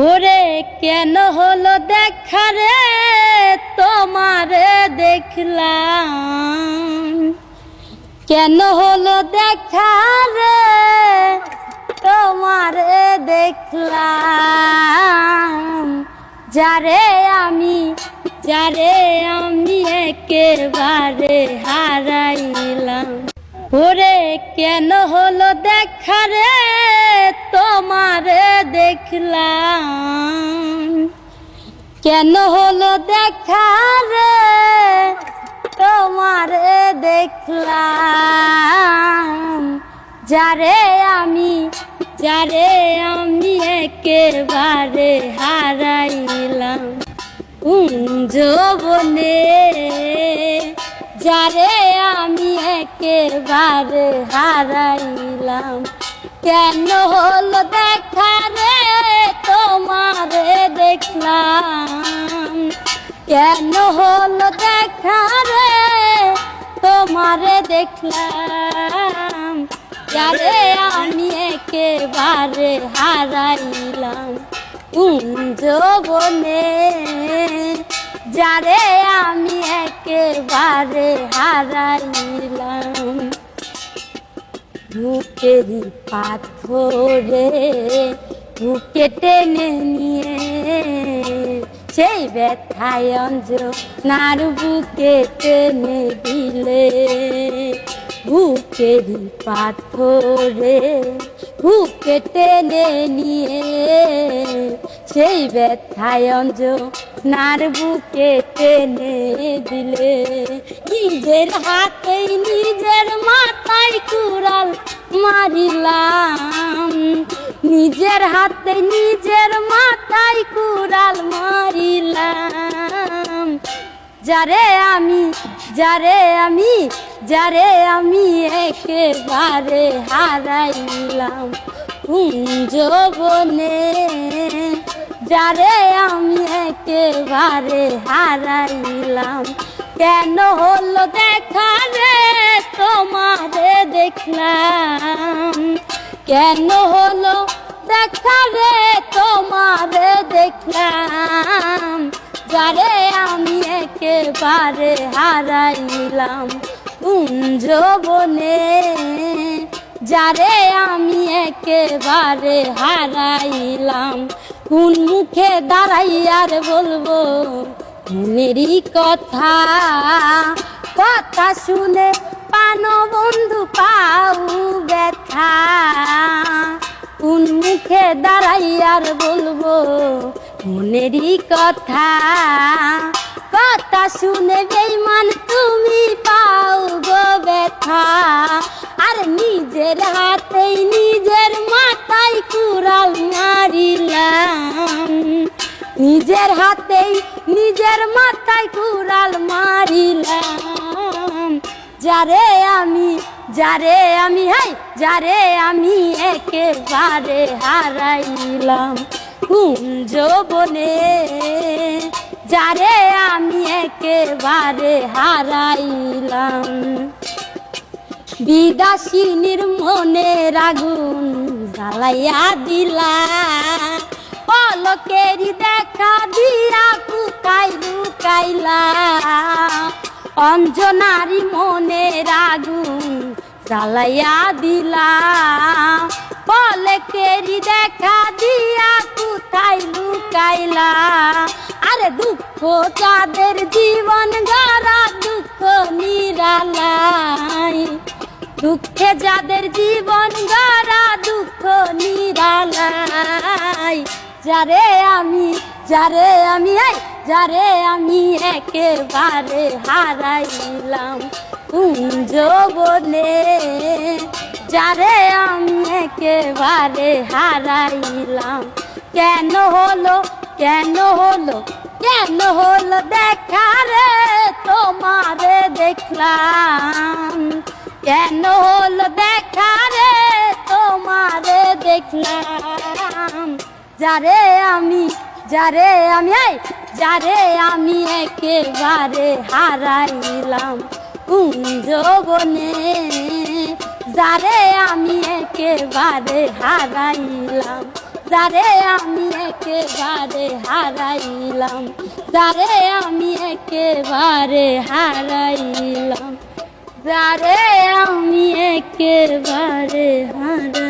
ওরে কেন হলো দেখা রে তোমারে দেখলাম, কেন হলো দেখা রে তোমারে দেখলাম, যারে আমি একেবারে হারাইলাম। ওরে কেন হলো দেখা রে তোমারে দেখলাম, কেন হলো দেখা রে তোমারে দেখলাম, যারে আমি একেবারে হারাইলাম। যৌবনে যারে আমি একেবারে হারাইলাম, কেন হলো দেখা রে তোমারে দেখলাম, কেন হলো দেখা রে তোমারে দেখলাম, যারে আমি একেবারে হারাইলাম। যৌবনে যারে আমি একেবারে হারাইলাম। বুকের পাথরে বুকে টেনে নিয়ে সেই ব্যথায় অঞ্জনার বুকে টেনে দিলে, বুকের পাথরে বুকে টেনে নিয়ে সেই ব্যথায় অঞ্জনার বুকে টেনে দিলে, নিজের হাতেই নিজের মাথায় কুড়াল মারিলাম, নিজের হাতে নিজের মাথায় কুড়াল মারিলাম, যারে আমি একেবারে হারাইলাম। যৌবনে যারে আমি একেবারে হারাইলাম, কেন হলো দেখা রে তোমারে দেখলাম, কেন হলো দেখা রে তোমারে দেখলাম, যারে আমি একেবারে হারাইলাম। যৌবনে যারে আমি একেবারে হারাইলাম, কোন মুখে দাঁড়াইয়ার বলবো মনেরই কথা, কথা শুনে পানো বন্ধু পাও ব্যথা, কোন মুখে দাঁড়াইয়ার বলবো মনেরই কথা, কথা শুনে বেঈমান তুমি পাও গো ব্যথা। আর নিজের হাতেই নিজের মাথায় কুড়াল মারিলাম, নিজের হাতেই নিজের মাথায় কুড়াল মারিলাম, যারে আমি একেবারে হারাইলাম। যৌবনে যারে আমি একেবারে হারাইলাম। বিদাসিনীর মনের আগুন জ্বালাইয়া দিলা, পলকেরই দেখা দিয়া কোথায় লুকাইলা, অঞ্জনারই মনের আগুন জ্বালাইয়া দিলা, পলকেরই দেখা দিয়া কোথায় লুকাইলা। আরে দুঃখ যাদের জীবন গড়া দুঃখ নিরালাই, দুঃখে যাদের জীবন গড়া দুঃখ নিরালাই, যারে আমি একেবারে হারাইলাম। যৌবনে যারে আমি একেবারে হারাইলাম, কেন হলো দেখা রে তোমারে দেখলাম, কেন হলো দেখা রে তোমারে দেখলাম, যারে আমি একেবারে হারাইলাম। যৌবনে যারে আমি একেবারে হারাইলাম, যারে আমি একেবারে হারাইলাম, যারে আমি একেবারে হারাইলাম, যারে আমি একেবারে হারাইলাম।